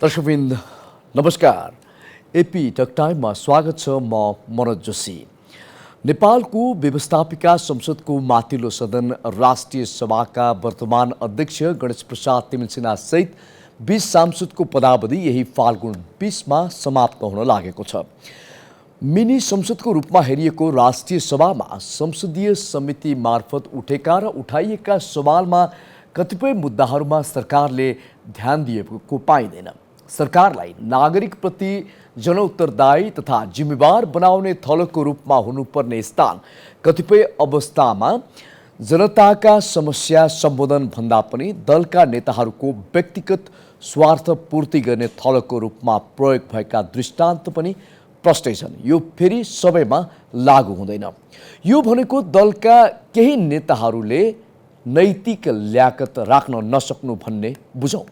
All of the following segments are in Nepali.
दर्शकवृन्द नमस्कार। एपी टक टाइममा स्वागत छ। म मनोज जोशी। नेपालको व्यवस्थापिका संसदको माथिल्लो सदन राष्ट्रिय सभाका वर्तमान अध्यक्ष गणेश प्रसाद तिमल्सिना सहित 20 सांसदको पदावधि यही फाल्गुन 20मा समाप्त हुन लागेको छ। मिनी संसदको रूपमा हेरिएको राष्ट्रिय सभामा संसदीय समिति मार्फत उठेका र उठाइएका सवालमा कतिपय मुद्दाहरूमा सरकारले ध्यान दिएको पाइँदैन। सरकारलाई नागरिकप्रति जनउत्तरदायी तथा जिम्मेवार बनाउने थलोको रूपमा हुनुपर्ने स्थान कतिपय अवस्थामा जनताका समस्या सम्बोधन भन्दा पनि दलका नेताहरूको व्यक्तिगत स्वार्थ पूर्ति गर्ने थलोको रूपमा प्रयोग भएका दृष्टान्त पनि प्रष्टै छन्। यो फेरि सबैमा लागू हुँदैन। यो भनेको दलका केही नेताहरूले नैतिक ल्याकत राख्न नसक्नु भन्ने बुझौँ।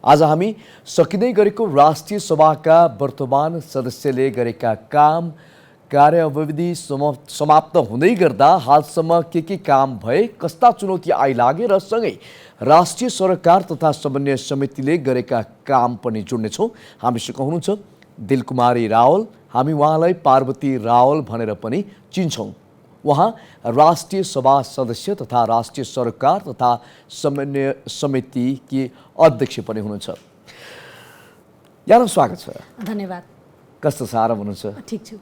आज हामी सकिँदै गरेको राष्ट्रिय सभाका वर्तमान सदस्यले गरेका काम कार्यावधि समाप्त हुँदै गर्दा हालसम्म के काम भए, कस्ता चुनौती आइलागे र सँगै राष्ट्रिय सरकार तथा समन्वय समितिले गरेका काम पनि जोड्नेछौँ। हामीसँग हुनुहुन्छ दिलकुमारी रावल। हामी उहाँलाई पार्वती रावल भनेर पनि चिन्छौँ। उहाँ राष्ट्रिय सभा सदस्य तथा राष्ट्रिय सरकार तथा समन्वय समितिकी अध्यक्ष पनि हुनुहुन्छ। यहाँलाई स्वागत छ। धन्यवाद। कस्तो छ? आराम हुनुहुन्छ? ठिक छु।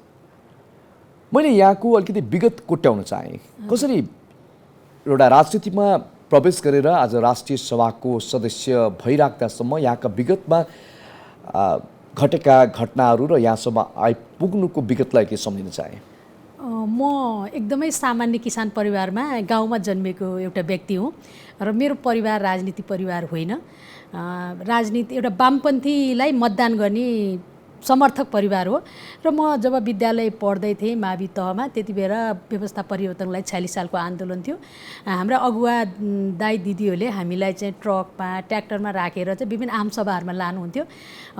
मैले यहाँको अलिकति विगत कोट्याउन चाहेँ। कसरी एउटा राजनीतिमा प्रवेश गरेर आज राष्ट्रिय सभाको सदस्य भइराख्दासम्म यहाँका विगतमा घटेका घटनाहरू र यहाँसम्म आइपुग्नुको विगतलाई के सम्झिन चाहेँ। म एकदमै सामान्य किसान परिवारमा गाउँमा जन्मेको एउटा व्यक्ति हुँ र मेरो परिवार राजनीति परिवार होइन। राजनीति एउटा वामपन्थीलाई मतदान गर्ने समर्थक परिवार हो र म जब विद्यालय पढ्दै थिएँ मावि तहमा, त्यति बेला व्यवस्था परिवर्तनलाई 46 सालको आन्दोलन थियो। हाम्रा अगुवा दाइ दिदीहरूले हामीलाई चाहिँ ट्रकमा ट्र्याक्टरमा राखेर चाहिँ विभिन्न आमसभाहरूमा लानुहुन्थ्यो।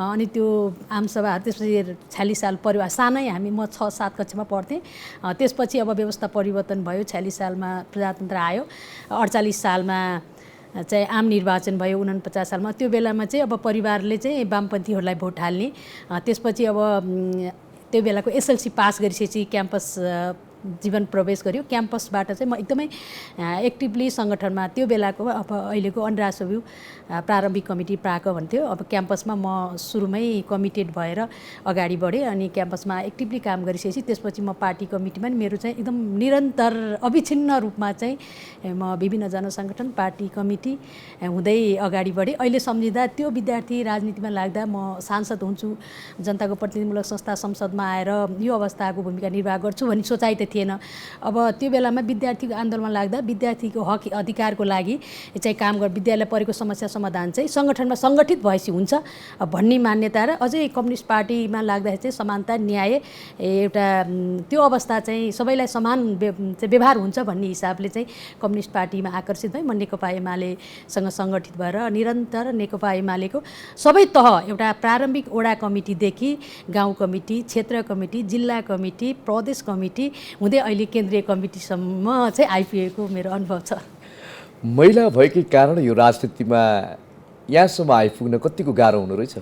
अनि त्यो आमसभाहरू त्यसपछि 46 साल परिवार सानै म 6-7 कक्षामा पढ्थेँ। त्यसपछि अब व्यवस्था परिवर्तन भयो। 46 सालमा प्रजातन्त्र आयो। 48 सालमा चाहिँ आम निर्वाचन भयो। 49 सालमा त्यो बेलामा चाहिँ अब परिवारले चाहिँ वामपन्थीहरूलाई भोट हाल्ने। त्यसपछि अब त्यो बेलाको एसएलसी पास गरिसकेपछि क्याम्पस जीवन प्रवेश गर्यो। क्याम्पसबाट चाहिँ म एकदमै एक्टिभली सङ्गठनमा त्यो बेलाको अब अहिलेको अन्डरासभ्यू प्रारम्भिक कमिटी प्राक भन्थ्यो। अब क्याम्पसमा म सुरुमै कमिटेड भएर अगाडि बढेँ। अनि क्याम्पसमा एक्टिभली काम गरिसकेपछि त्यसपछि म पार्टी कमिटीमा मेरो चाहिँ एकदम निरन्तर अविच्छिन्न रूपमा चाहिँ म विभिन्न जनसङ्गठन पार्टी कमिटी हुँदै अगाडि बढेँ। अहिले सम्झिँदा त्यो विद्यार्थी राजनीतिमा लाग्दा म सांसद हुन्छु, जनताको प्रतिनिधिमूलक संस्था संसदमा आएर यो अवस्थाको भूमिका निर्वाह गर्छु भन्ने सोचाइ त थिएन। अब त्यो बेलामा विद्यार्थीको आन्दोलनमा लाग्दा विद्यार्थीको हक अधिकारको लागि चाहिँ काम गर विद्यालय परेको समस्या समाधान चाहिँ सङ्गठनमा सङ्गठित भएपछि हुन्छ भन्ने मान्यता र अझै कम्युनिस्ट पार्टीमा लाग्दाखेरि चाहिँ समानता न्याय एउटा त्यो अवस्था चाहिँ सबैलाई समान व्यवहार हुन्छ भन्ने हिसाबले चाहिँ कम्युनिस्ट पार्टीमा आकर्षित भएँ। म नेकपा एमालेसँग सङ्गठित भएर निरन्तर नेकपा एमालेको सबै तह एउटा प्रारम्भिक वडा कमिटीदेखि गाउँ कमिटी, क्षेत्र कमिटी, जिल्ला कमिटी, प्रदेश कमिटी हुँदै अहिले केन्द्रीय कमिटीसम्म चाहिँ आइपुगेको मेरो अनुभव छ। महिला भएकै कारण यो राजनीतिमा यहाँसम्म आइपुग्न कतिको गाह्रो हुँदो रहेछ?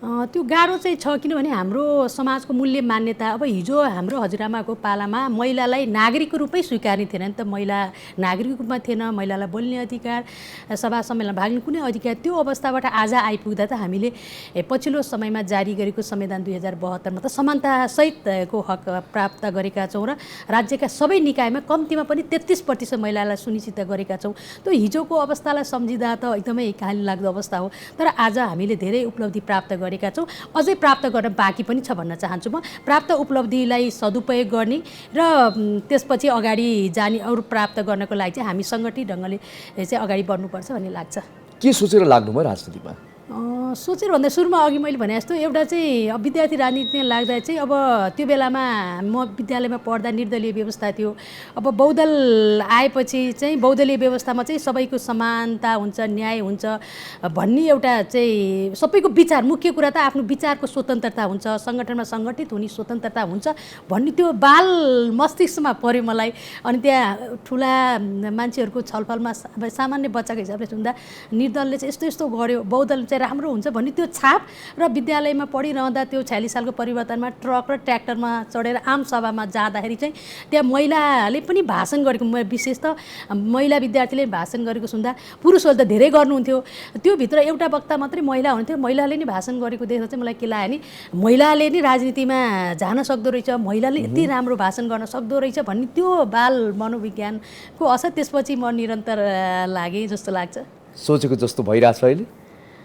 त्यो गाह्रो चाहिँ छ, किनभने हाम्रो समाजको मूल्य मान्यता अब हिजो हाम्रो हजुरआमाको पालामा महिलालाई नागरिकको रूपमै स्वीकार्ने थिएन नि त। महिला नागरिकको रूपमा थिएन, महिलालाई बोल्ने अधिकार, सभा सम्मेलनमा भाग लिने कुनै अधिकार। त्यो अवस्थाबाट आज आइपुग्दा त हामीले पछिल्लो समयमा जारी गरेको संविधान 2072मा त समानतासहितको हक प्राप्त गरेका छौँ र राज्यका सबै निकायमा कम्तीमा पनि 33% महिलालाई सुनिश्चित गरेका छौँ। त्यो हिजोको अवस्थालाई सम्झिँदा त एकदमै कहाली लाग्दो अवस्था हो। तर आज हामीले धेरै उपलब्धि प्राप्त गरेका छौँ। अझै प्राप्त गर्न बाँकी पनि छ भन्न चाहन्छु। म प्राप्त उपलब्धिलाई सदुपयोग गर्ने र त्यसपछि अगाडि जाने अरू प्राप्त गर्नको लागि चाहिँ हामी सङ्गठित ढङ्गले चाहिँ अगाडि बढ्नुपर्छ भन्ने लाग्छ। के सोचेर लाग्नुभयो राजनीतिमा? सोचेर भन्दा सुरुमा अघि मैले भने जस्तो एउटा चाहिँ विद्यार्थी राजनीतिमा लाग्दा चाहिँ अब त्यो बेलामा म विद्यालयमा पढ्दा निर्दलीय व्यवस्था थियो। अब बहुदल आएपछि चाहिँ बहुदलीय व्यवस्थामा चाहिँ सबैको समानता हुन्छ, न्याय हुन्छ भन्ने एउटा चाहिँ सबैको विचार, मुख्य कुरा त आफ्नो विचारको स्वतन्त्रता हुन्छ, सङ्गठनमा सङ्गठित हुने स्वतन्त्रता हुन्छ भन्ने त्यो बाल मस्तिष्कमा पर्यो मलाई। अनि त्यहाँ ठुला मान्छेहरूको छलफलमा सामान्य बच्चाको हिसाबले सुन्दा निर्दलले चाहिँ यस्तो यस्तो गर्यो, बहुदल चाहिँ राम्रो हुन्छ हुन्छ भन्ने त्यो छाप र विद्यालयमा पढिरहँदा त्यो 46 सालको परिवर्तनमा ट्रक र ट्र्याक्टरमा चढेर आम सभामा जाँदाखेरि चाहिँ त्यहाँ महिलाले पनि भाषण गरेको विशेष त महिला विद्यार्थीले भाषण गरेको सुन्दा पुरुषहरूले त धेरै गर्नुहुन्थ्यो, त्योभित्र एउटा वक्ता मात्रै महिला हुन्थ्यो। महिलाले नि भाषण गरेको देख्दा चाहिँ मलाई के लाग्यो नि, महिलाले नि राजनीतिमा जान सक्दो रहेछ, महिलाले यति राम्रो भाषण गर्न सक्दो रहेछ भन्ने त्यो बाल मनोविज्ञानको असर त्यसपछि म निरन्तर लागेँ जस्तो लाग्छ। सोचेको जस्तो भइरहेछ अहिले?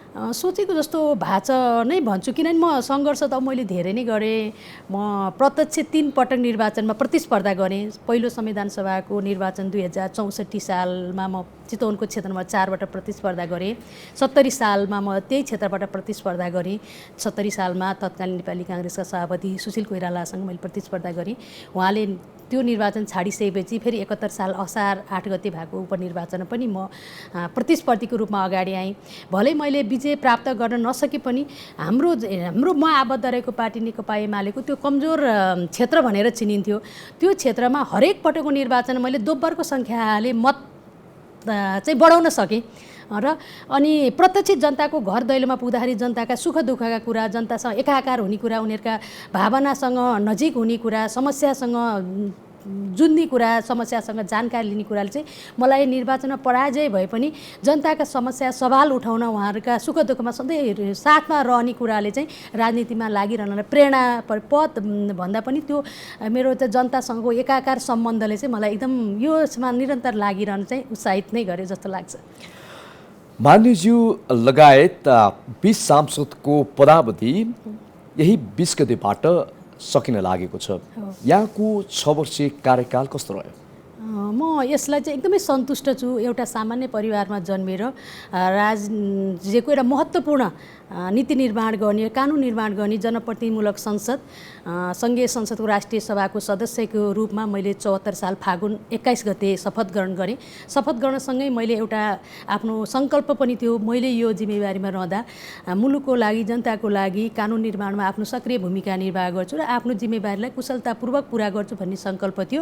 सोचेको जस्तो भाछ नै भन्छु, किनभने म सङ्घर्ष त मैले धेरै नै गरेँ। म प्रत्यक्ष 3 पटक निर्वाचनमा प्रतिस्पर्धा गरेँ। पहिलो संविधान सभाको निर्वाचन 2064 सालमा म चितवनको क्षेत्र नम्बर 4 बाट प्रतिस्पर्धा गरेँ। 70 सालमा म त्यही क्षेत्रबाट प्रतिस्पर्धा गरेँ। 70 सालमा तत्कालीन नेपाली काङ्ग्रेसका सभापति सुशील कोइरालासँग मैले प्रतिस्पर्धा गरेँ। उहाँले त्यो निर्वाचन छाडिसकेपछि फेरि 71 साल असार 8 गते भएको उपनिर्वाचनमा पनि म प्रतिस्पर्धीको रूपमा अगाडि आएँ। भलै मैले विजय प्राप्त गर्न नसके पनि हाम्रो म आबद्ध रहेको पार्टी नेकपा एमालेको त्यो कमजोर क्षेत्र भनेर चिनिन्थ्यो। त्यो क्षेत्रमा हरेक पटकको निर्वाचन मैले दोब्बरको सङ्ख्याले मत चाहिँ बढाउन सकेँ र अनि प्रत्यक्ष जनताको घर दैलोमा पुग्दाखेरि जनताका सुख दुःखका कुरा, जनतासँग एकाकार हुने कुरा, उनीहरूका भावनासँग नजिक हुने कुरा, समस्यासँग जुन्ने कुरा, समस्यासँग जानकारी लिने कुराले चाहिँ मलाई निर्वाचनमा पराजय भए पनि जनताका समस्या सवाल उठाउन, उहाँहरूका सुख दुःखमा सधैँ साथमा रहने कुराले चाहिँ राजनीतिमा लागिरहन प्रेरणा पद भन्दा पनि त्यो मेरो चाहिँ जनतासँगको एकाकार सम्बन्धले चाहिँ मलाई एकदम यसमा निरन्तर लागिरहन चाहिँ उत्साहित नै गरे जस्तो लाग्छ। मान्यज्यू लगायत 20 सांसदको पदावधि यही 20 गतेबाट सकिन लागेको छ। यहाँको 6 वर्षीय कार्यकाल कस्तो रह्यो? म यसलाई चाहिँ एकदमै सन्तुष्ट छु। एउटा सामान्य परिवारमा जन्मेर राज्यको एउटा महत्त्वपूर्ण नीति निर्माण गर्ने, कानुन निर्माण गर्ने जनप्रतिनिधिमूलक संसद, सङ्घीय संसदको राष्ट्रिय सभाको सदस्यको रूपमा मैले 74 साल फागुन 21 गते शपथ ग्रहण गरेँ। शपथ ग्रहणसँगै मैले एउटा आफ्नो सङ्कल्प पनि थियो, मैले यो जिम्मेवारीमा रहँदा मुलुकको लागि, जनताको लागि कानुन निर्माणमा आफ्नो सक्रिय भूमिका निर्वाह गर्छु र आफ्नो जिम्मेवारीलाई कुशलतापूर्वक पुरा गर्छु भन्ने सङ्कल्प थियो।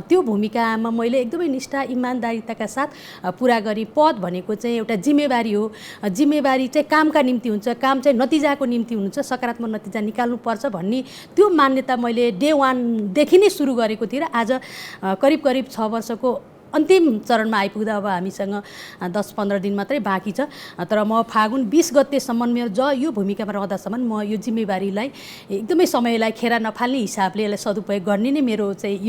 त्यो भूमिकामा मैले एकदमै निष्ठा इमान्दारिताका साथ पुरा गरेँ। पद भनेको चाहिँ एउटा जिम्मेवारी हो। जिम्मेवारी चाहिँ कामका निम्ति हुन्छ, काम चाहिँ नतिजाको निम्ति हुन्छ, सकारात्मक नतिजा निकाल्नुपर्छ भन्ने त्यो मान्यता मैले डे 1 देखि नै सुरु गरेको थिएँ र आज करिब 6 वर्षको अन्तिम चरणमा आइपुग्दा अब हामीसँग 10-15 दिन मात्रै बाँकी छ। तर म फागुन 20 गतेसम्म मेरो यो भूमिकामा रहँदासम्म म यो जिम्मेवारीलाई एकदमै समयलाई खेर नफाल्ने हिसाबले यसलाई सदुपयोग गर्ने नै मेरो चाहिँ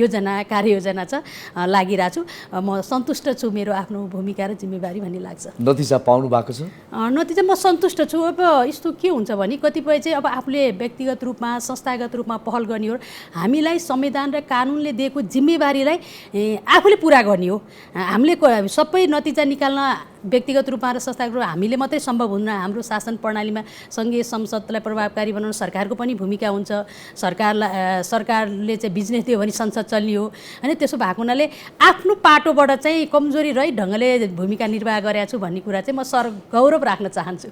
कार्ययोजना छ, लागिरहेको छु। म सन्तुष्ट छु मेरो आफ्नो भूमिका र जिम्मेवारी भन्ने लाग्छ। नतिजा पाउनु भएको छ? नतिजा म सन्तुष्ट छु। अब यस्तो के हुन्छ भने कतिपय चाहिँ अब आफूले व्यक्तिगत रूपमा, संस्थागत रूपमा पहल गर्ने हो। हामीलाई संविधान र कानुनले दिएको जिम्मेवारीलाई आफूले पुरा गर्ने हो। हामीले सबै नतिजा निकाल्न व्यक्तिगत रूपमा र संस्थागत रूपमा हामीले मात्रै सम्भव हुन्न। हाम्रो शासन प्रणालीमा सङ्घीय संसदलाई प्रभावकारी बनाउन सरकारको पनि भूमिका हुन्छ। सरकारले चाहिँ बिजनेस दियो भने संसद चल्ने हो होइन। त्यसो भएको हुनाले आफ्नो पाटोबाट चाहिँ कमजोरी रही ढङ्गले भूमिका निर्वाह गरेको छु भन्ने कुरा चाहिँ म गौरव राख्न चाहन्छु।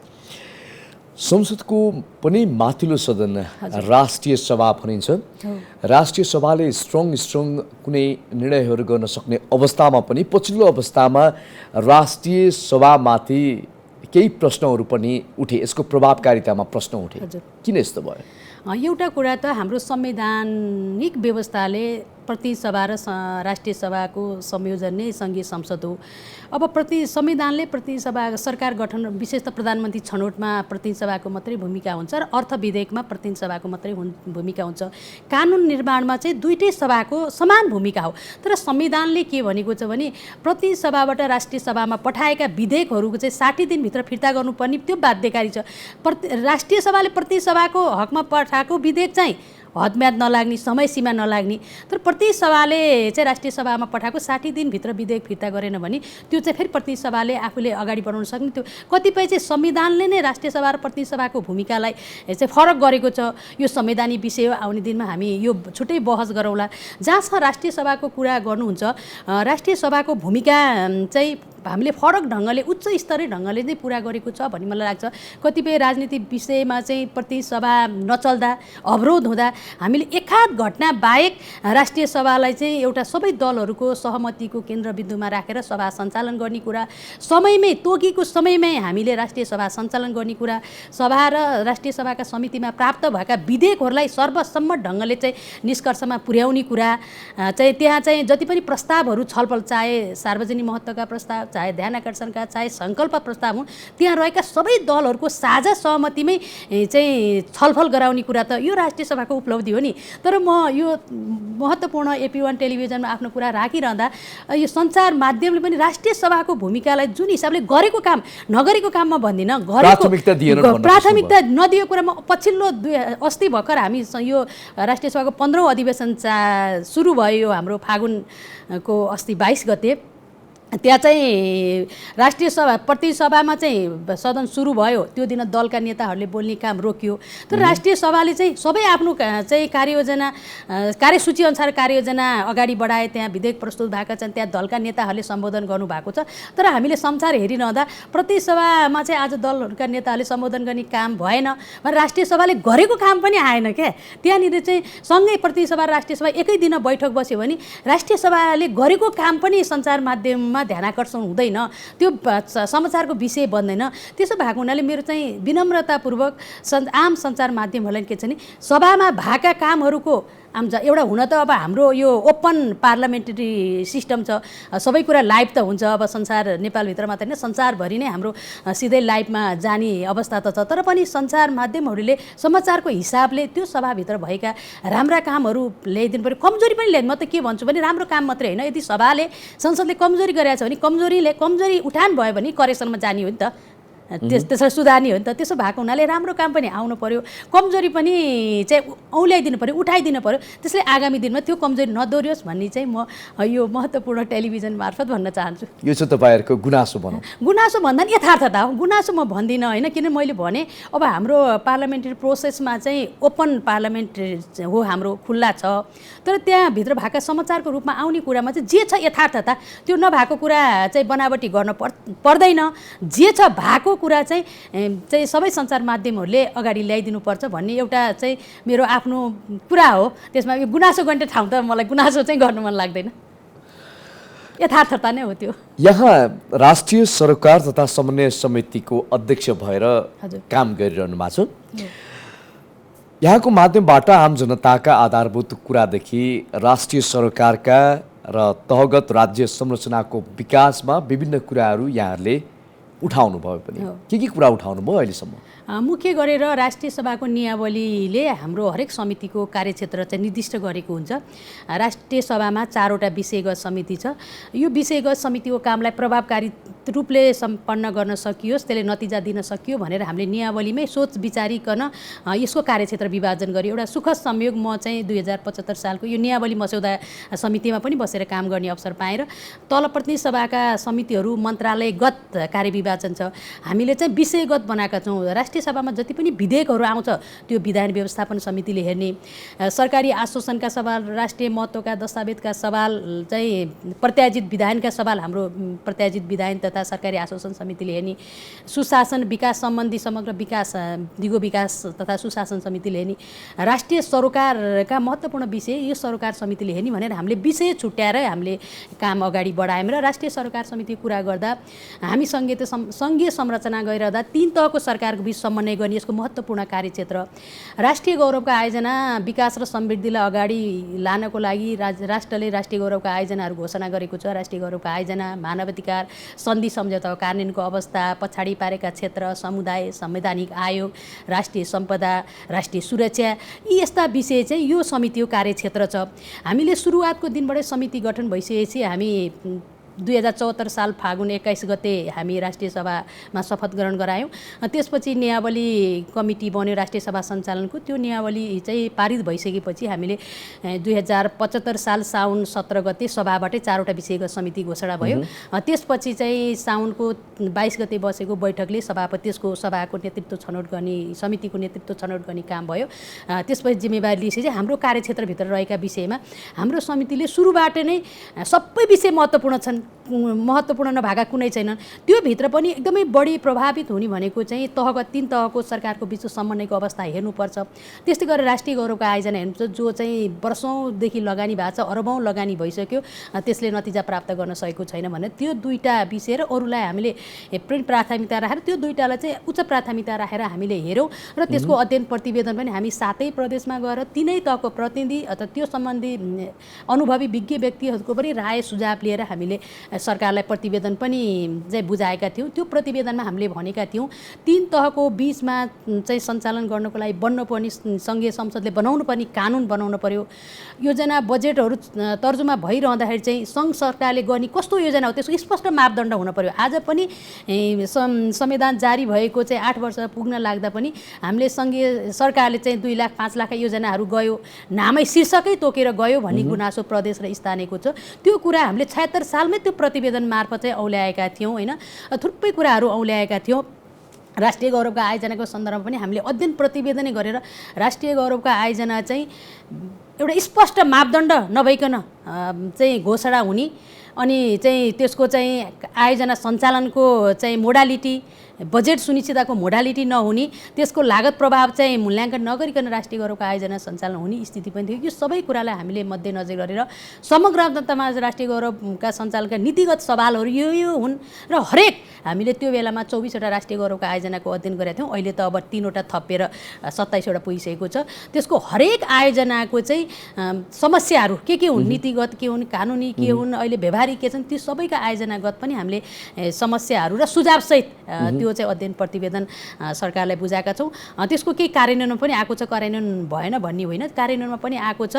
संसदको पनि माथिल्लो सदन राष्ट्रिय सभा भनिन्छ। राष्ट्रिय सभाले स्ट्रङ कुनै निर्णयहरू गर्न सक्ने अवस्थामा पनि पछिल्लो अवस्थामा राष्ट्रिय सभामाथि केही प्रश्नहरू पनि उठे, यसको प्रभावकारितामा प्रश्न उठे। किन यस्तो भयो? एउटा कुरा त हाम्रो संवैधानिक व्यवस्थाले प्रतिनिधि सभा र राष्ट्रिय सभाको संयोजन नै सङ्घीय संसद हो। अब संविधानले प्रतिनिधि सभा सरकार गठन विशेष त प्रधानमन्त्री छनौटमा प्रतिनिधि सभाको मात्रै भूमिका हुन्छ र अर्थ विधेयकमा प्रतिनिधि सभाको मात्रै भूमिका हुन्छ। कानुन निर्माणमा चाहिँ दुईटै सभाको समान भूमिका हो। तर संविधानले के भनेको छ भने प्रतिनिधि सभाबाट राष्ट्रिय सभामा पठाएका विधेयकहरूको चाहिँ 60 दिनभित्र फिर्ता गर्नुपर्ने त्यो बाध्यकारी छ। राष्ट्रिय सभाले प्रतिनिधि सभाको हकमा पठाएको विधेयक चाहिँ हदम्याद नलाग्ने, समय सीमा नलाग्ने। तर प्रतिनिधि सभाले चाहिँ राष्ट्रिय सभामा पठाएको 60 दिनभित्र विधेयक फिर्ता गरेन भने त्यो चाहिँ फेरि प्रतिनिधि सभाले आफूले अगाडि बढाउन सक्ने। त्यो कतिपय चाहिँ संविधानले नै राष्ट्रिय सभा र प्रतिनिधि सभाको भूमिकालाई चाहिँ फरक गरेको छ। यो संवैधानिक विषय हो, आउने दिनमा हामी यो छुट्टै बहस गरौँला। जहाँसम्म राष्ट्रिय सभाको कुरा गर्नुहुन्छ, राष्ट्रिय सभाको भूमिका चाहिँ हामीले फरक ढङ्गले उच्च स्तरीय ढङ्गले चाहिँ पुरा गरेको छ भन्ने मलाई लाग्छ। कतिपय राजनीतिक विषयमा चाहिँ प्रतिसभा नचल्दा अवरोध हुँदा हामीले एकाध घटना बाहेक राष्ट्रिय सभालाई चाहिँ एउटा सबै दलहरूको सहमतिको केन्द्रबिन्दुमा राखेर सभा सञ्चालन गर्ने कुरा, समयमै तोकेको समयमै हामीले राष्ट्रिय सभा सञ्चालन गर्ने कुरा, सभा र राष्ट्रिय सभाका समितिमा प्राप्त भएका विधेयकहरूलाई सर्वसम्मत ढङ्गले चाहिँ निष्कर्षमा पुर्याउने कुरा चाहिँ त्यहाँ चाहिँ जति पनि प्रस्तावहरू छलफल, चाहे सार्वजनिक महत्त्वका प्रस्ताव, चाहे ध्यान आकर्षणका, चाहे सङ्कल्प प्रस्ताव हुन्, त्यहाँ रहेका सबै दलहरूको साझा सहमतिमै चाहिँ छलफल गराउने कुरा त यो राष्ट्रिय सभाको उपलब्धि हो नि। तर म यो महत्त्वपूर्ण AP1 टेलिभिजनमा आफ्नो कुरा राखिरहँदा यो सञ्चार माध्यमले पनि राष्ट्रिय सभाको भूमिकालाई जुन हिसाबले गरेको काम नगरेको काममा भन्दिनँ, प्राथमिकता नदिएको कुरामा पछिल्लो अस्ति भर्खर हामी यो राष्ट्रिय सभाको 15औँ अधिवेशन सुरु भयो हाम्रो फागुनको अस्ति 22 गते। त्यहाँ चाहिँ राष्ट्रिय सभा प्रतिसभामा चाहिँ सदन सुरु भयो, त्यो दिन दलका नेताहरूले बोल्ने काम रोकियो। तर राष्ट्रिय सभाले चाहिँ सबै आफ्नो चाहिँ कार्ययोजना कार्यसूची अनुसार कार्ययोजना अगाडि बढाए, त्यहाँ विधेयक प्रस्तुत भएका छन्, त्यहाँ दलका नेताहरूले सम्बोधन गर्नुभएको छ। तर हामीले संसार हेरिरहँदा प्रतिसभामा चाहिँ आज दलहरूका नेताहरूले सम्बोधन गर्ने काम भएन, राष्ट्रिय सभाले गरेको काम पनि आएन क्या। त्यहाँनिर चाहिँ सँगै प्रतिसभा राष्ट्रिय सभा एकै दिन बैठक बस्यो भने राष्ट्रिय सभाले गरेको काम पनि सञ्चार माध्यममा ध्यानाकर्षण हुँदैन, त्यो समाचारको विषय बन्दैन। त्यसो भएको हुनाले मेरो चाहिँ विनम्रतापूर्वक आम सञ्चार माध्यमहरूलाई के छ नि, सभामा भएका कामहरूको एउटा हुन त अब हाम्रो यो ओपन पार्लियामेन्ट्री सिस्टम छ, सबै कुरा लाइभ त हुन्छ। अब संसार नेपालभित्र मात्रै होइन, संसारभरि नै हाम्रो सिधै लाइभमा जाने अवस्था त छ। तर पनि सञ्चार माध्यमहरूले समाचारको हिसाबले त्यो सभाभित्र भएका राम्रा कामहरू ल्याइदिनु पऱ्यो। कमजोरी पनि ल्याइदिनु, म त के भन्छु भने राम्रो काम मात्रै होइन, यदि सभाले संसदले कमजोरी गरेको छ भने कमजोरी उठान भयो भने करेक्सनमा जाने हो नि त, त्यसलाई सुधार्ने हो नि त। त्यसो भएको हुनाले राम्रो काम पनि आउनु पर्यो, कमजोरी पनि चाहिँ औल्याइदिनु पर्यो, उठाइदिनु पर्यो। त्यसले आगामी दिनमा त्यो कमजोरी नदोहोरियोस् भन्ने चाहिँ म यो महत्त्वपूर्ण टेलिभिजन मार्फत भन्न चाहन्छु। यो चाहिँ तपाईँहरूको गुनासो भनौँ, गुनासो भन्दा नि यथार्थता हो, गुनासो म भन्दिनँ होइन। किन मैले भने अब हाम्रो पार्लियामेन्ट्री प्रोसेसमा चाहिँ ओपन पार्लियामेन्ट हो, हाम्रो खुल्ला छ। तर त्यहाँभित्र भएका समाचारको रूपमा आउने कुरामा चाहिँ जे छ यथार्थता, त्यो नभएको कुरा चाहिँ बनावटी गर्न पर्दैन। जे छ भएको कुरा चाहिँ सबै सञ्चार माध्यमहरूले अगाडि ल्याइदिनुपर्छ भन्ने एउटा चाहिँ मेरो आफ्नो कुरा हो। त्यसमा गुनासो गर्ने ठाउँ त मलाई गुनासो चाहिँ गर्नु मन लाग्दैन, यथार्थता नै हो त्यो। यहाँ राष्ट्रिय सरोकार तथा समन्वय समितिको अध्यक्ष भएर काम गरिरहनु भएको छ। यहाँको माध्यमबाट आम जनताका आधारभूत कुरादेखि राष्ट्रिय सरोकारका र तहगत राज्य संरचनाको विकासमा विभिन्न कुराहरू यहाँहरूले उठाउनु भयो पनि, के कुरा उठाउनु भयो अहिलेसम्म? मुख्य गरेर राष्ट्रिय सभाको नियावलीले हाम्रो हरेक समितिको कार्यक्षेत्र चाहिँ निर्दिष्ट गरेको हुन्छ। राष्ट्रिय सभामा 4वटा विषयगत समिति छ। यो विषयगत समितिको कामलाई प्रभावकारी रूपले सम्पन्न गर्न सकियोस्, त्यसले नतिजा दिन सकियो भनेर हामीले नियावलीमै सोच विचारिकन यसको कार्यक्षेत्र विभाजन गऱ्यो। एउटा सुखद संयोग, म चाहिँ 2075 सालको यो नियावली मस्यौदा समितिमा पनि बसेर काम गर्ने अवसर पाएर तल प्रतिनिधि सभाका समितिहरू मन्त्रालयगत कार्यविभाजन छ, हामीले चाहिँ विषयगत बनाएका छौँ। राष्ट्रिय सभामा जति पनि विधेयकहरू आउँछ त्यो विधान व्यवस्थापन समितिले हेर्ने, सरकारी आश्वासनका सवाल, राष्ट्रिय महत्त्वका दस्तावेजका सवाल, चाहिँ प्रत्याजित विधानका सवाल हाम्रो प्रत्याजित विधान तथा सरकारी आश्वासन समितिले हेर्ने, सुशासन विकास सम्बन्धी समग्र विकास दिगो विकास तथा सुशासन समितिले हेर्ने, राष्ट्रिय सरोकारका महत्त्वपूर्ण विषय यो सरोकार समितिले हेर्ने भनेर हामीले विषय छुट्याएर हामीले काम अगाडि बढायौँ। र राष्ट्रिय सरोकार समितिको कुरा गर्दा हामी सङ्घीय संरचना गइरहँदा 3 तहको सरकारको बिच समन्वय गर्ने यसको महत्त्वपूर्ण कार्यक्षेत्र। राष्ट्रिय गौरवका आयोजना विकास र समृद्धिलाई अगाडि लानको लागि राष्ट्रले राष्ट्रिय गौरवका आयोजनाहरू घोषणा गरेको छ। राष्ट्रिय गौरवका आयोजना, मानवाधिकार सन्धि सम्झौताको कार्यान्वयनको अवस्था, पछाडि पारेका क्षेत्र, समुदाय, संवैधानिक आयोग, राष्ट्रिय सम्पदा, राष्ट्रिय सुरक्षा, यी यस्ता विषय चाहिँ यो समितिको कार्यक्षेत्र छ। हामीले सुरुवातको दिनबाटै समिति गठन भइसकेपछि हामी 2074 साल फागुन 21 गते हामी राष्ट्रिय सभामा शपथ ग्रहण गरायौँ। त्यसपछि नियावली कमिटी बन्यो राष्ट्रिय सभा सञ्चालनको। त्यो नियावली चाहिँ पारित भइसकेपछि हामीले 2075 साल साउन 17 गते सभाबाटै 4वटा विषयगत समिति घोषणा भयो। त्यसपछि चाहिँ साउनको 22 गते बसेको बैठकले सभापतिको सभाको नेतृत्व छनौट गर्ने, समितिको नेतृत्व छनौट गर्ने काम भयो। त्यसपछि जिम्मेवारी लिएपछि हाम्रो कार्यक्षेत्रभित्र रहेका विषयमा हाम्रो समितिले सुरुबाट नै सबै विषय महत्त्वपूर्ण छन्, महत्त्वपूर्ण नभएका कुनै छैनन्। त्यो भित्र पनि एकदमै बढी प्रभावित हुने भनेको चाहिँ तहको 3 तहको सरकारको बिचको समन्वयको अवस्था हेर्नुपर्छ। त्यस्तै गरेर राष्ट्रिय गौरवका आयोजना हेर्नुपर्छ, जो चाहिँ वर्षौँदेखि लगानी भएको छ, अरबौँ लगानी भइसक्यो, त्यसले नतिजा प्राप्त गर्न सकेको छैन भने त्यो दुईटा विषय र अरूलाई हामीले प्राथमिकता राखेर त्यो दुईटालाई चाहिँ उच्च प्राथमिकता राखेर हामीले हेऱ्यौँ र त्यसको अध्ययन प्रतिवेदन पनि हामी 7 प्रदेशमा गएर 3 तहको प्रतिनिधि अथवा त्यो सम्बन्धी अनुभवी विज्ञ व्यक्तिहरूको पनि राय सुझाव लिएर हामीले सरकारलाई प्रतिवेदन पनि चाहिँ बुझाएका थियौँ। त्यो प्रतिवेदनमा हामीले भनेका थियौँ 3 तहको बिचमा चाहिँ सञ्चालन गर्नको लागि बन्नुपर्ने सङ्घीय संसदले बनाउनु पर्ने कानुन बनाउनु पर्यो। योजना बजेटहरू तर्जुमा भइरहँदाखेरि चाहिँ सङ्घ सरकारले गर्ने कस्तो योजना हो त्यसको स्पष्ट मापदण्ड हुन पर्यो। आज पनि संविधान जारी भएको चाहिँ 8 वर्ष पुग्न लाग्दा पनि हामीले सङ्घीय सरकारले चाहिँ 2 लाख 5 लाख योजनाहरू गयो, नामै शीर्षकै तोकेर गयो भन्ने गुनासो प्रदेश र स्थानीयको छ। त्यो कुरा हामीले 76 सालमै त्यो प्रतिवेदन मार्फत चाहिँ औल्याएका थियौँ होइन। थुप्रै कुराहरू औल्याएका थियौँ। राष्ट्रिय गौरवका आयोजनाको सन्दर्भमा पनि हामीले अध्ययन प्रतिवेदनै गरेर राष्ट्रिय गौरवका आयोजना चाहिँ एउटा स्पष्ट मापदण्ड नभइकन चाहिँ घोषणा हुने अनि चाहिँ त्यसको चाहिँ आयोजना सञ्चालनको चाहिँ मोडालिटी बजेट सुनिश्चितताको मोडालिटी नहुने, त्यसको लागत प्रभाव चाहिँ मूल्याङ्कन नगरिकन राष्ट्रिय गौरवका आयोजना सञ्चालन हुने स्थिति पनि थियो। यो सबै कुरालाई हामीले मध्यनजर गरेर समग्र जनतामा राष्ट्रिय गौरवका सञ्चालनका नीतिगत सवालहरू यो हुन् र हरेक हामीले त्यो बेलामा 24 वटा राष्ट्रिय गौरवका आयोजनाको अध्ययन गरेका थियौँ। अहिले त अब 3 वटा थपेर 27 वटा पुगिसकेको छ। त्यसको हरेक आयोजनाको चाहिँ समस्याहरू के हुन्, नीतिगत के हुन्, कानुनी के हुन्, अहिले व्यवहारिक के छन्, ती सबैका आयोजनागत पनि हामीले समस्याहरू र सुझावसहित त्यो चाहिँ अध्ययन प्रतिवेदन सरकारलाई बुझाएका छौँ। त्यसको केही कार्यान्वयनमा पनि आएको छ, कार्यान्वयन भएन भन्ने होइन, कार्यान्वयनमा पनि आएको छ।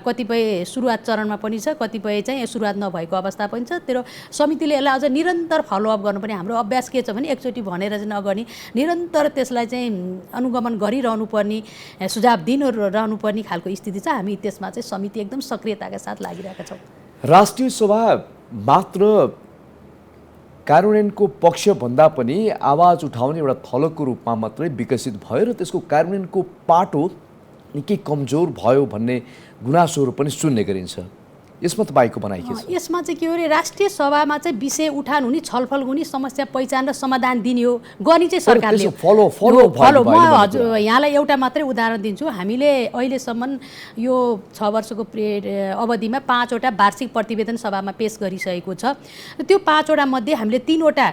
कतिपय सुरुवात चरणमा पनि छ, कतिपय चाहिँ सुरुवात नभएको अवस्था पनि छ। तर समितिले यसलाई अझ निरन्तर फलोअप गर्नु पनि हाम्रो अभ्यास के छ भने एकचोटि भनेर चाहिँ नगर्ने, निरन्तर त्यसलाई चाहिँ अनुगमन गरिरहनु पर्ने, सुझाव दिइरहनु पर्ने खालको स्थिति छ। हामी त्यसमा चाहिँ समिति एकदम सक्रियताका साथ लागिरहेका छौँ। राष्ट्रिय सभा मात्र कार्यान्वयनको पक्षभन्दा पनि आवाज उठाउने एउटा थलोको रूपमा मात्रै विकसित भयो र त्यसको कार्यान्वयनको पाटो निकै कमजोर भयो भन्ने गुनासोहरू पनि सुन्ने गरिन्छ। यसमा तपाईँको भनाइ के छ? यसमा चाहिँ के हो अरे राष्ट्रिय सभामा चाहिँ विषय उठान हुने, छलफल हुने, समस्या पहिचान र समाधान दिने हो, गर्ने चाहिँ सरकारले फलो। म हजुर यहाँलाई एउटा मात्रै उदाहरण दिन्छु। हामीले अहिलेसम्म यो 6 वर्षको अवधिमा 5 वटा वार्षिक प्रतिवेदन सभामा पेश गरिसकेको छ। त्यो 5 वटा मध्ये हामीले 3 वटा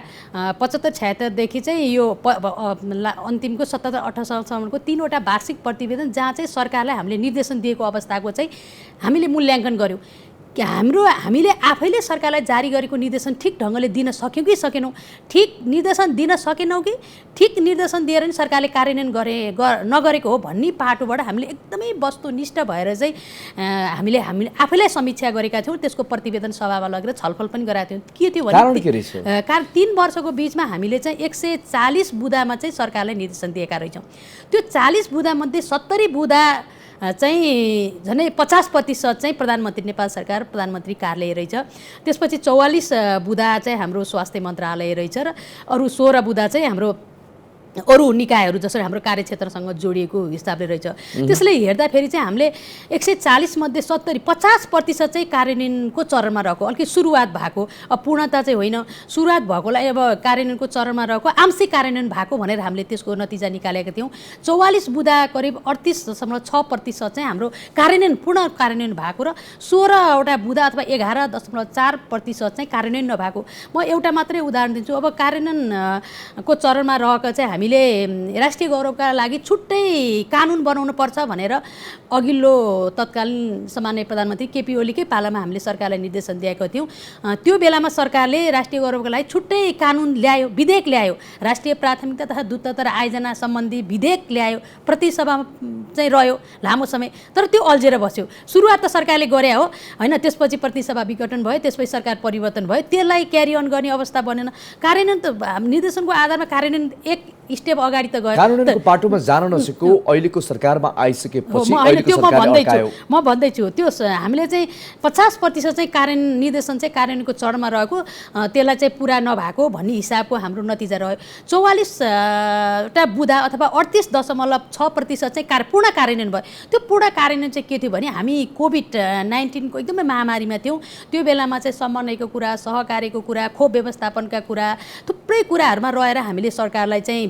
75-76 देखि चाहिँ यो अन्तिमको 77-78 सम्मको 3 वटा वार्षिक प्रतिवेदन जहाँ चाहिँ सरकारलाई हामीले निर्देशन दिएको अवस्थाको चाहिँ हामीले मूल्याङ्कन गर्यौँ। हामीले आफैले सरकारलाई जारी गरेको निर्देशन ठिक ढङ्गले दिन सक्यौँ कि सकेनौँ, ठिक निर्देशन दिन सकेनौँ कि ठिक निर्देशन दिएर नि सरकारले कार्यान्वयन नगरेको हो भन्ने पाटोबाट हामीले एकदमै वस्तुनिष्ठ भएर चाहिँ हामीले आफैलाई समीक्षा गरेका थियौँ। त्यसको प्रतिवेदन सभामा लगेर छलफल पनि गराएको थियौँ। के थियो भने कारण 3 वर्षको बिचमा हामीले चाहिँ 140 बुँदामा चाहिँ सरकारलाई निर्देशन दिएका रहेछौँ। त्यो 40 बुँदामध्ये 70 बुँदा चाहिँ झन्डै 50% चाहिँ प्रधानमन्त्री नेपाल सरकार प्रधानमन्त्री कार्यालय रहेछ। त्यसपछि 44 बुँदा चाहिँ हाम्रो स्वास्थ्य मन्त्रालय रहेछ र अरू 16 बुँदा चाहिँ हाम्रो अरू निकायहरू जसरी हाम्रो कार्यक्षेत्रसँग जोडिएको हिसाबले रहेछ। त्यसले हेर्दाखेरि चाहिँ हामीले 140 मध्ये 50% चाहिँ कार्यान्वयनको चरणमा रहेको, अलिकति सुरुवात भएको, अब पूर्णता चाहिँ होइन, सुरुवात भएकोलाई अब कार्यान्वयनको चरणमा रहेको, आंशिक कार्यान्वयन भएको भनेर हामीले त्यसको नतिजा निकालेका थियौँ। 44 बुँदा करिब 38.6% चाहिँ हाम्रो पूर्ण कार्यान्वयन भएको र 16 वटा बुँदा अथवा 11.4% चाहिँ कार्यान्वयन नभएको। म एउटा मात्रै उदाहरण दिन्छु। अब कार्यान्वयनको चरणमा रहेको चाहिँ हामीले राष्ट्रिय गौरवका लागि छुट्टै कानुन बनाउनु पर्छ भनेर अघिल्लो तत्कालीन सामान्य प्रधानमन्त्री केपी ओलीकै पालामा हामीले सरकारलाई निर्देशन दिएका थियौँ। त्यो बेलामा सरकारले राष्ट्रिय गौरवका लागि छुट्टै कानुन ल्यायो, विधेयक ल्यायो, राष्ट्रिय प्राथमिकता तथा द्रुतता र आयोजना सम्बन्धी विधेयक ल्यायो, प्रतिसभामा चाहिँ रह्यो लामो समय। तर त्यो अल्झेर बस्यो। सुरुवात त सरकारले गरे हो होइन, त्यसपछि प्रतिसभा विघटन भयो, त्यसपछि सरकार परिवर्तन भयो, त्यसलाई क्यारी अन गर्ने अवस्था बनेन। कार्यान्वयन त निर्देशनको आधारमा कार्यान्वयन स्टेप अगाडि त गयो। कानुनको पाटोमा जान नसकेको अहिलेको सरकारमा आइसकेपछि त्यो म सरकारले भन्दैछु अड्कायो। म भन्दैछु त्यो हामीले चाहिँ 50% चाहिँ कार्यान्वयन निर्देशन चाहिँ कार्यान्वयनको चरणमा रहेको, त्यसलाई चाहिँ पुरा नभएको भन्ने हिसाबको हाम्रो नतिजा रह्यो। 44 टा बुँदा अथवा 38.6% चाहिँ पूर्ण कार्यान्वयन भयो। त्यो पूर्ण कार्यान्वयन चाहिँ के थियो भने हामी कोभिड-19 को एकदमै महामारीमा थियौँ। त्यो बेलामा चाहिँ समन्वयको कुरा, सहकार्यको कुरा, खोप व्यवस्थापनका कुरा, थुप्रै कुराहरूमा रहेर हामीले सरकारलाई चाहिँ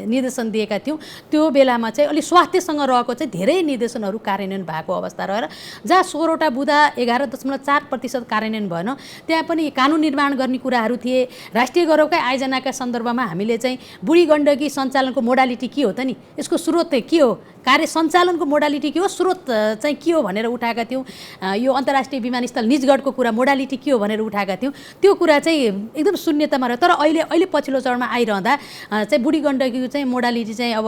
निर्देशन दिएका थियौँ। त्यो बेलामा चाहिँ अलि स्वास्थ्यसँग रहेको चाहिँ धेरै निर्देशनहरू कार्यान्वयन भएको अवस्था रहेर जहाँ 16 वटा बुँदा 11.4% कार्यान्वयन भएन, त्यहाँ पनि कानुन निर्माण गर्ने कुराहरू थिए। राष्ट्रिय गौरवकै आयोजनाका सन्दर्भमा हामीले चाहिँ बुढी गण्डकी सञ्चालनको मोडालिटी के हो त नि, यसको स्रोत के हो, कार्य सञ्चालनको मोडालिटी के हो, स्रोत चाहिँ के हो भनेर उठाएका थियौँ। यो अन्तर्राष्ट्रिय विमानस्थल निजगढको कुरा मोडालिटी के हो भनेर उठाएका थियौँ। त्यो कुरा चाहिँ एकदम शून्यतामा रह्यो। तर अहिले पछिल्लो चरणमा आइरहँदा चाहिँ बुढी गण्डकीको चाहिँ मोडालिटी चाहिँ अब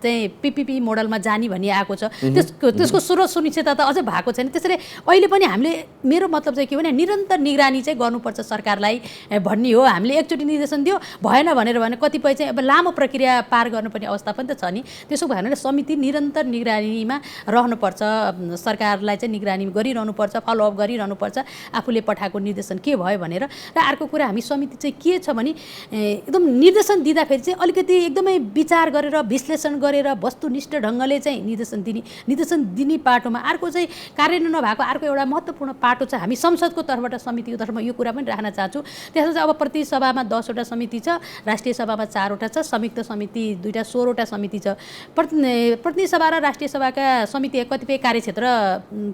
चाहिँ पिपिपी मोडलमा जाने भन्ने आएको छ। त्यसको स्रोत सुनिश्चितता त अझै भएको छैन। त्यसैले अहिले पनि हामीले, मेरो मतलब चाहिँ के भने निरन्तर निगरानी चाहिँ गर्नुपर्छ सरकारलाई भन्ने हो। हामीले एकचोटि निर्देशन दियो भएन भनेर भने कतिपय चाहिँ अब लामो प्रक्रिया पार गर्नुपर्ने अवस्था पनि त छ नि। त्यसो भएन भने समिति निरन्तर निगरानीमा रहनुपर्छ, सरकारलाई चाहिँ निगरानी गरिरहनुपर्छ, फलोअप गरिरहनुपर्छ आफूले पठाएको निर्देशन के भयो भनेर। र अर्को कुरा हामी समिति चाहिँ के छ भने एकदम निर्देशन दिँदाखेरि चाहिँ अलिकति एकदमै विचार गरेर विश्लेषण गरेर वस्तुनिष्ठ ढङ्गले चाहिँ निर्देशन दिने पाटोमा। अर्को चाहिँ कार्यान्वयन नभएको अर्को एउटा महत्त्वपूर्ण पाटो चाहिँ हामी संसदको तर्फबाट, समितिको तर्फमा यो कुरा पनि राख्न चाहन्छु। त्यसमा चाहिँ अब प्रति सभामा 10 वटा समिति छ, राष्ट्रिय सभामा 4 वटा छ, संयुक्त समिति 2टा 16 वटा समिति छ। प्रतिनिधि सभा र राष्ट्रिय सभाका समिति कतिपय कार्यक्षेत्र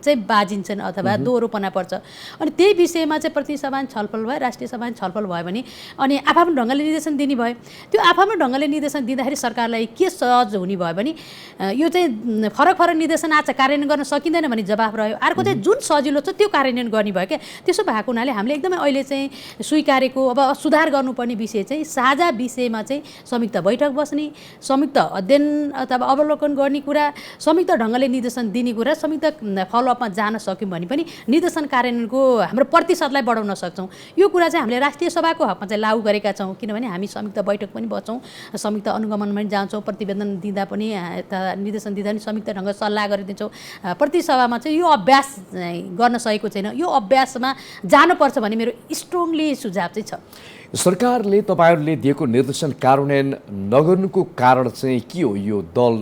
चाहिँ बाजिन्छन् अथवा दोहोरोपना पर्छ। अनि त्यही विषयमा चाहिँ प्रतिनिधि सभामा छलफल भयो, राष्ट्रिय सभामा छलफल भयो भने अनि आफ्नो ढङ्गले निर्देशन दिने भयो। त्यो आफ्नो ढङ्गले निर्देशन दिँदाखेरि सरकारलाई के सहज हुने भयो भने यो चाहिँ फरक निर्देशन आज कार्यान्वयन गर्न सकिँदैन भन्ने जवाफ रह्यो। अर्को चाहिँ जुन सजिलो छ त्यो कार्यान्वयन गर्ने भयो क्या। त्यसो भएको हुनाले हामीले एकदमै अहिले चाहिँ स्वीकारेको अब सुधार गर्नुपर्ने विषय चाहिँ साझा विषयमा चाहिँ संयुक्त बैठक बस्ने, संयुक्त अध्ययन अथवा अवलोकन गर्ने कुरा, संयुक्त ढङ्गले निर्देशन दिने कुरा, संयुक्त फलोअपमा जान सक्यौँ भने पनि निर्देशन कार्यान्वयनको हाम्रो प्रतिशतलाई बढाउन सक्छौँ। यो कुरा चाहिँ हामीले राष्ट्रिय सभाको हकमा चाहिँ लागू गरेका छौँ। किनभने हामी संयुक्त बैठक पनि बस्छौँ, संयुक्त अनुगमन पनि जान्छौँ, प्रतिवेदन दिँदा पनि निर्देशन दिँदा पनि संयुक्त ढङ्गले सल्लाह गरिदिन्छौँ। प्रति सभामा चाहिँ यो अभ्यास गर्न सकेको छैन। यो अभ्यासमा जानुपर्छ भन्ने मेरो स्ट्रङली सुझाव चाहिँ छ। सरकारले तपाईँहरूले दिएको निर्देशन कार्यान्वयन नगर्नुको कारण चाहिँ के हो? यो दल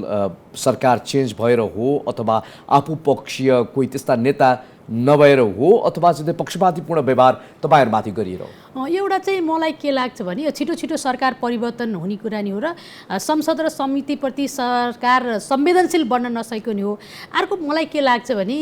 सरकार चेन्ज भएर हो अथवा आफू पक्षीय कोही त्यस्ता नेता नभएर हो अथवा चाहिँ पक्षपातीपूर्ण व्यवहार तपाईँहरूमाथि गरिरह्यो? एउटा चाहिँ मलाई के लाग्छ भने यो छिटो सरकार परिवर्तन हुने कुरा नि हो र संसद र समितिप्रति सरकार संवेदनशील बन्न नसकेको नि हो। अर्को मलाई के लाग्छ भने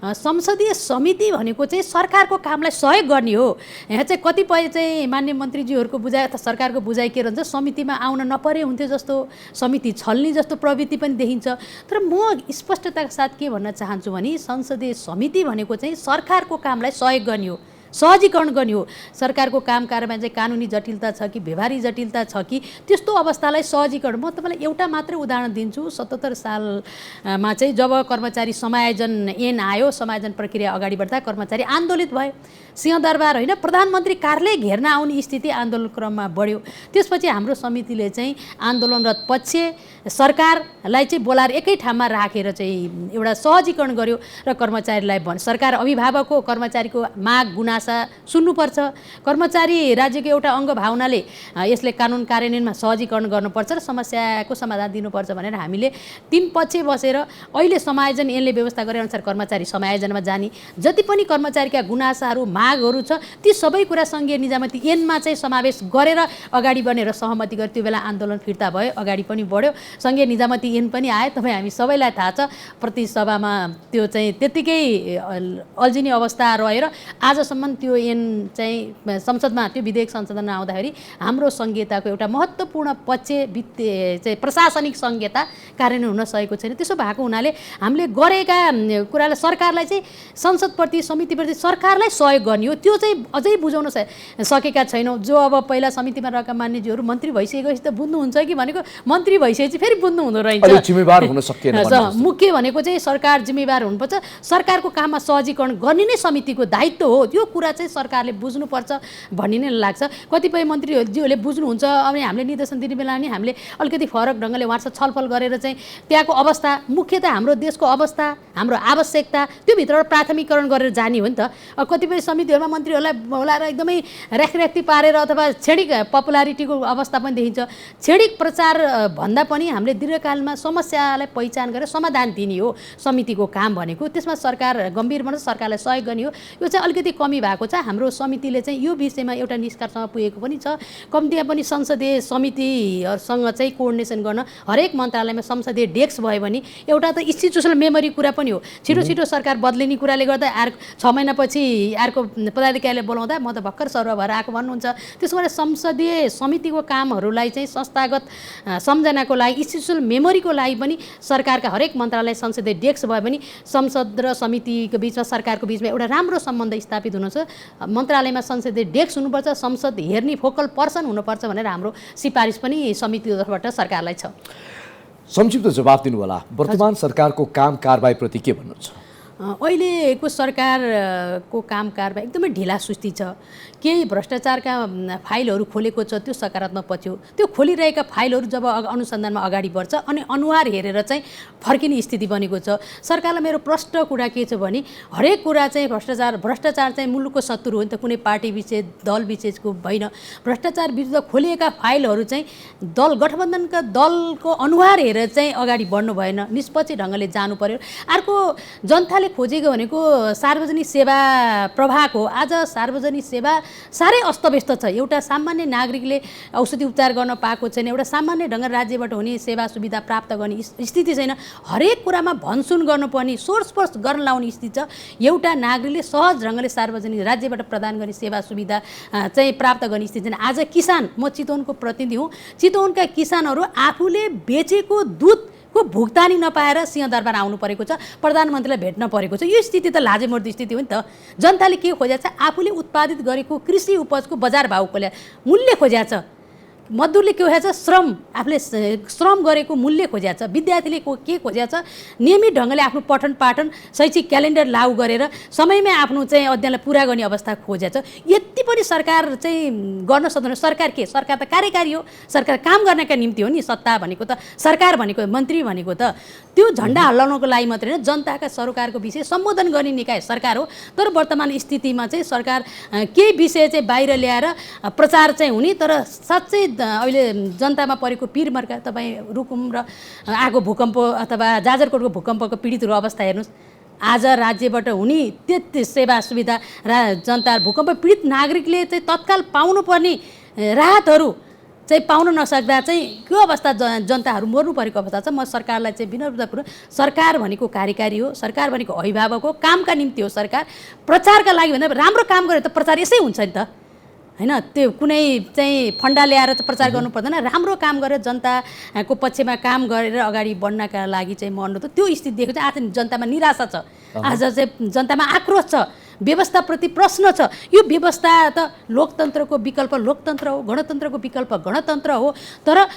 संसदीय समिति भनेको चाहिँ सरकारको कामलाई सहयोग गर्ने हो। यहाँ चाहिँ कतिपय चाहिँ माननीय मन्त्रीज्यूहरूको बुझाइ अथवा सरकारको बुझाइ के रहन्छ, समितिमा आउन नपरे हुन्थ्यो जस्तो, समिति छल्ने जस्तो प्रवृत्ति पनि देखिन्छ। तर म स्पष्टताका साथ के भन्न चाहन्छु भने संसदीय समिति भनेको चाहिँ सरकारको कामलाई सहयोग गर्ने हो, सहजीकरण गर्ने हो। सरकारको काम कारबाही चाहिँ कानुनी जटिलता छ कि व्यवहारिक जटिलता छ कि त्यस्तो अवस्थालाई सहजीकरण। म तपाईँलाई एउटा मात्रै उदाहरण दिन्छु। 77 सालमा चाहिँ जब कर्मचारी समायोजन ऐन आयो, समायोजन प्रक्रिया अगाडि बढ्दा कर्मचारी आन्दोलित भयो। सिंहदरबार होइन, प्रधानमन्त्री कार्यालय घेर्न आउने स्थिति आन्दोलन क्रममा बढ्यो। त्यसपछि हाम्रो समितिले चाहिँ आन्दोलनरत पक्ष सरकारलाई चाहिँ बोलाएर एकै ठाउँमा राखेर चाहिँ एउटा सहजीकरण गर्यो र कर्मचारीलाई सरकार अभिभावक हो, कर्मचारीको माग गुनासा सुन्नुपर्छ। कर्मचारी राज्यको एउटा अङ्ग भावनाले यसले कानुन कार्यान्वयनमा सहजीकरण गर्नुपर्छ र समस्याको समाधान दिनुपर्छ भनेर हामीले 3 पक्ष बसेर अहिले समायोजन ऐनले व्यवस्था गरे अनुसार कर्मचारी समायोजनमा जाने, जति पनि कर्मचारीका गुनासाहरू मागहरू छ ती सबै कुरा सङ्घीय निजामती ऐनमा चाहिँ समावेश गरेर अगाडि बढेर सहमति गरे। त्यो बेला आन्दोलन फिर्ता भयो, अगाडि पनि बढ्यो, सङ्घीय निजामती ऐन पनि आयो। तपाईँ हामी सबैलाई थाहा छ प्रति सभामा त्यो चाहिँ त्यत्तिकै अल्झिने अवस्था रहेर आजसम्म त्यो ऐन चाहिँ संसदमा त्यो विधेयक संशोधन आउँदाखेरि हाम्रो सङ्घीयताको एउटा महत्त्वपूर्ण पक्ष चाहिँ प्रशासनिक सङ्घीयता कार्यान्वयन हुन सकेको छैन। त्यसो भएको हुनाले हामीले गरेका कुरालाई सरकारलाई चाहिँ संसदप्रति समितिप्रति सरकारलाई सहयोग गर्ने हो, त्यो चाहिँ अझै बुझाउन सकेका छैनौँ। जो अब पहिला समितिमा रहेका मान्यज्यूहरू मन्त्री भइसकेपछि त बुझ्नुहुन्छ कि भनेको मन्त्री भइसकेपछि फेरि बुझ्नु हुँदो रहेछ। जिम्मेवार हुन सकेन। मुख्य भनेको चाहिँ सरकार जिम्मेवार हुनुपर्छ, सरकारको काममा सहजीकरण गर्ने नै समितिको दायित्व हो। त्यो कुरा चाहिँ सरकारले बुझ्नुपर्छ भन्ने नै लाग्छ। कतिपय मन्त्रीज्यूहरूले बुझ्नुहुन्छ, अनि हामीले निर्देशन दिने बेला नि हामीले अलिकति फरक ढङ्गले उहाँसँग छलफल गरेर चाहिँ त्यहाँको अवस्था, मुख्यतः हाम्रो देशको अवस्था, हाम्रो आवश्यकता त्योभित्र प्राथमिकरण गरेर जाने हो नि त। कतिपय समितिहरूमा मन्त्रीहरूलाई बोलाएर एकदमै र्याखी पारेर अथवा क्षणिक पपुलारिटीको अवस्था पनि देखिन्छ। क्षणिक प्रचार भन्दा पनि हामीले दीर्घकालमा समस्यालाई पहिचान गरेर समाधान दिने हो समितिको काम भनेको। त्यसमा सरकार गम्भीर बन्छ, सरकारलाई सहयोग गर्ने हो। यो चाहिँ अलिकति कमी भएको छ। हाम्रो समितिले चाहिँ यो विषयमा एउटा निष्कर्षमा पुगेको पनि छ। कम्तीमा पनि संसदीय समितिहरूसँग चाहिँ कोअर्डिनेसन गर्न हरेक मन्त्रालयमा संसदीय डेस्क भयो भने एउटा त इन्स्टिट्युसनल मेमोरी कुरा पनि हो। छिटो सरकार बदलिने कुराले गर्दा 6 महिनापछि अर्को पदाधिकारीले बोलाउँदा म त भर्खर सर्व भएर आएको भन्नुहुन्छ। त्यसो भएर संसदीय समितिको कामहरूलाई चाहिँ संस्थागत सम्झनाको लागि, इन्स्टिट्युसनल मेमोरीको लागि पनि सरकारका हरेक मन्त्रालय संसदीय डेस्क भयो भने संसद र समितिको बिचमा, सरकारको बिचमा एउटा राम्रो सम्बन्ध स्थापित हुनुहुन्छ। मन्त्रालयमा संसदीय डेस्क हुनुपर्छ, संसद हेर्ने फोकल पर्सन हुनुपर्छ भनेर हाम्रो सिफारिस पनि समितिको तर्फबाट सरकारलाई छ। संक्षिप्त जवाब दिनु होला। वर्तमान सरकारको काम कारबाहीप्रति के भन्नुहुन्छ? अहिलेको सरकारको काम कारबाही एकदमै ढिला सुस्ती छ। केही भ्रष्टाचारका फाइलहरू खोलेको छ, त्यो सकारात्मक पक्ष हो। त्यो खोलिरहेका फाइलहरू जब अनुसन्धानमा अगाडि बढ्छ अनि अनुहार हेरेर चाहिँ फर्किने स्थिति बनेको छ। सरकारलाई मेरो प्रश्न कुरा के छ भने हरेक कुरा चाहिँ भ्रष्टाचार चाहिँ मुलुकको शत्रु हो नि त, कुनै पार्टी विशेष दल विशेषको होइन। भ्रष्टाचार विरुद्ध खोलिएका फाइलहरू चाहिँ गठबन्धनका दलको अनुहार हेरेर चाहिँ अगाडि बढ्नु भएन, निष्पक्ष ढङ्गले जानु पर्यो। अर्को जनताले खोजेको भनेको सार्वजनिक सेवा प्रभाको। आज सार्वजनिक सेवा साह्रै अस्तव्यस्त छ। एउटा सामान्य नागरिकले औषधि उपचार गर्न पाएको छैन, एउटा सामान्य ढङ्गले राज्यबाट हुने सेवा सुविधा प्राप्त गर्ने स्थिति छैन। हरेक कुरामा भनसुन गर्नुपर्ने, सोर्स गर्न लाउने स्थिति छ। एउटा नागरिकले सहज ढङ्गले सार्वजनिक राज्यबाट प्रदान गर्ने सेवा सुविधा चाहिँ प्राप्त गर्ने स्थिति छैन। आज किसान, म चितवनको प्रतिनिधि हुँ, चितवनका किसानहरू आफूले बेचेको दुधको भुक्तानी नपाएर सिंहदरबार आउनु परेको छ, प्रधानमन्त्रीलाई भेट्न परेको छ। यो स्थिति त लाजेमर्दो स्थिति हो नि त। जनताले के खोजेको छ? आफूले उत्पादित गरेको कृषि उपजको बजार भाव मूल्य खोजेको छ। मजदुरले के खोजेको छ? श्रम, आफूले श्रम गरेको मूल्य खोजेको छ। विद्यार्थीले के खोजेको छ? नियमित ढङ्गले आफ्नो पठन पाठन शैक्षिक क्यालेन्डर लागू गरेर समयमै आफ्नो चाहिँ अध्ययनलाई पुरा गर्ने अवस्था खोजेको छ। यति पनि सरकार चाहिँ गर्न सक्दैन। सरकार के? सरकार त कार्यकारी हो, सरकार काम गर्नका निम्ति हो नि। सत्ता भनेको त, सरकार भनेको, मन्त्री भनेको त त्यो झन्डा हल्लाउनको लागि मात्रै होइन, जनताका सरकारको विषय सम्बोधन गर्ने निकाय सरकार हो। तर वर्तमान स्थितिमा चाहिँ सरकार केही विषय चाहिँ बाहिर ल्याएर प्रचार चाहिँ हुने, तर साँच्चै अहिले जनतामा परेको पिरमर्का, तपाईँ रुकुम र आएको भूकम्प अथवा जाजरकोटको भूकम्पको पीडितहरूको अवस्था हेर्नुहोस्। आज राज्यबाट हुने त्यति सेवा सुविधा र जनता, भूकम्प पीडित नागरिकले चाहिँ तत्काल पाउनुपर्ने राहतहरू चाहिँ पाउन नसक्दा चाहिँ के अवस्था जनताहरू मर्नु परेको अवस्था छ। म सरकारलाई चाहिँ विनम्रतापूर्वक, सरकार भनेको कार्यकारी हो, सरकार भनेको अभिभावक हो, कामका निम्ति हो सरकार। प्रचारका लागि भन्दा राम्रो काम गरे त प्रचार यसै हुन्छ नि त, हैन? त्यो कुनै चाहिँ फन्डा ल्याएर चाहिँ प्रचार गर्नु पर्दैन। राम्रो काम गरेर जनताको पक्षमा काम गरेर अगाडि बढ्नका लागि चाहिँ म अनुरोध। त्यो स्थिति देखेको चाहिँ आज जनतामा निराशा छ, आज चाहिँ जनतामा आक्रोश छ, व्यवस्थाप्रति प्रश्न छ। यो व्यवस्था त लोकतन्त्रको विकल्प लोकतन्त्र हो, गणतन्त्रको विकल्प गणतन्त्र हो। तर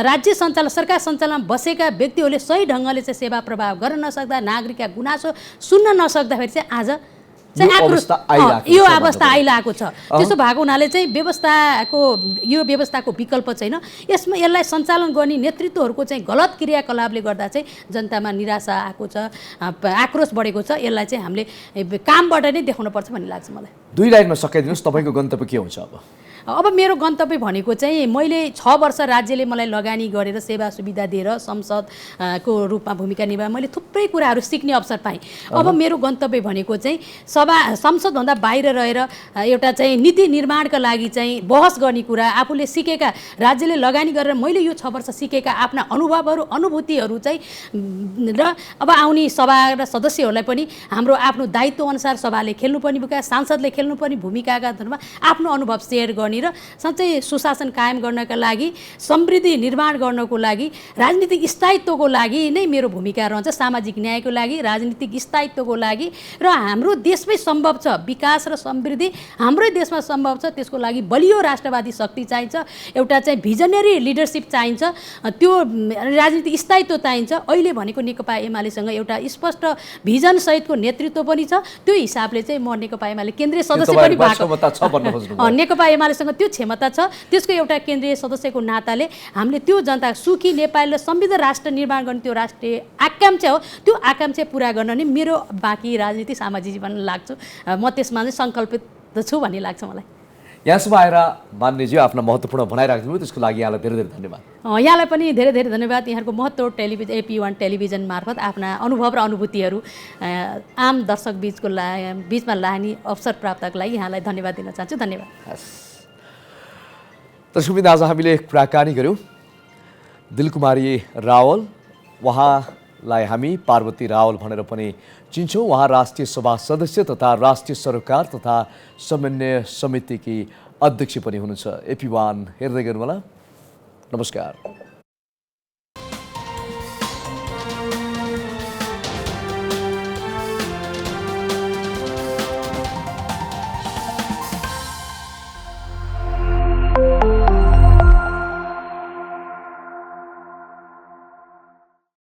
राज्य सञ्चालन, सरकार सञ्चालनमा बसेका व्यक्तिहरूले सही ढङ्गले चाहिँ सेवा प्रभाव गर्न नसक्दा, नागरिकका गुनासो सुन्न नसक्दाखेरि चाहिँ आज यो अवस्था आइरहेको छ। त्यसो भएको हुनाले चाहिँ व्यवस्थाको विकल्प छैन। यसलाई सञ्चालन गर्ने नेतृत्वहरूको चाहिँ गलत क्रियाकलापले गर्दा चाहिँ जनतामा निराशा आएको छ, आक्रोश बढेको छ। यसलाई चाहिँ हामीले कामबाट नै देखाउनुपर्छ भन्ने लाग्छ मलाई। 2 लाइनमा सकाइदिनुहोस्, तपाईँको गन्तव्य के हुन्छ अब मेरो गन्तव्य भनेको चाहिँ मैले 6 वर्ष राज्यले मलाई लगानी गरेर सेवा सुविधा दिएर संसदको रूपमा भूमिका निभाए मैले थुप्रै कुराहरू सिक्ने अवसर पाएँ। अब मेरो गन्तव्य भनेको चाहिँ संसदभन्दा बाहिर रहेर एउटा चाहिँ नीति निर्माणका लागि चाहिँ बहस गर्ने कुरा, आफूले सिकेका, राज्यले लगानी गरेर मैले यो 6 वर्ष सिकेका आफ्ना अनुभवहरू, अनुभूतिहरू चाहिँ र अब आउने सभा र सदस्यहरूलाई पनि हाम्रो आफ्नो दायित्व अनुसार सभाले खेल्नुपर्ने भूमिका, सांसदले खेल्नुपर्ने भूमिकाका धर्ममा आफ्नो अनुभव सेयर गर्ने बनेर साँच्चै सुशासन कायम गर्नका लागि, समृद्धि निर्माण गर्नको लागि, राजनीतिक स्थायित्वको लागि नै मेरो भूमिका रहन्छ। सामाजिक न्यायको लागि, राजनीतिक स्थायित्वको लागि र हाम्रो देशमै सम्भव छ विकास र समृद्धि, हाम्रै देशमा सम्भव छ, त्यसको लागि बलियो राष्ट्रवादी शक्ति चाहिन्छ, एउटा चाहिँ भिजनरी लिडरसिप चाहिन्छ, त्यो राजनीतिक स्थायित्व चाहिन्छ। अहिले भनेको नेकपा एमालेसँग एउटा स्पष्ट भिजन सहितको नेतृत्व पनि छ। त्यो हिसाबले चाहिँ म नेकपा एमाले केन्द्रीय सदस्य पनि भएको, नेकपा एमालेसँग त्यो क्षमता छ। त्यसको एउटा केन्द्रीय सदस्यको नाताले हामीले त्यो जनता सुखी नेपाल र समृद्ध राष्ट्र निर्माण गर्ने त्यो राष्ट्रिय आकांक्षा हो, त्यो आकांक्षा पुरा गर्न नै मेरो बाँकी राजनीति सामाजिक जीवन लाग्छु, म त्यसमा चाहिँ सङ्कल्पित छु भन्ने लाग्छ मलाई। यहाँसम्म आएर मान्यज्यू आफ्ना महत्त्वपूर्ण भनाइराख्नु त्यसको लागि यहाँलाई धेरै धेरै धन्यवाद। यहाँलाई पनि धेरै धेरै धन्यवाद। यहाँको महत्त्व टेलिभिजन AP1 टेलिभिजन मार्फत आफ्ना अनुभव र अनुभूतिहरू आम दर्शक बिचमा लाने अवसर प्राप्तको लागि यहाँलाई धन्यवाद दिन चाहन्छु। धन्यवाद। दर्शकवृन्द, आज हामीले कुराकानी गऱ्यौँ दिलकुमारी रावल, उहाँलाई हामी पार्वती रावल भनेर पनि चिन्छौँ। उहाँ राष्ट्रिय सभा सदस्य तथा राष्ट्रिय सरोकार तथा समन्वय समितिकी अध्यक्ष पनि हुनुहुन्छ। AP1 हेर्दै गर्नुहोला। नमस्कार।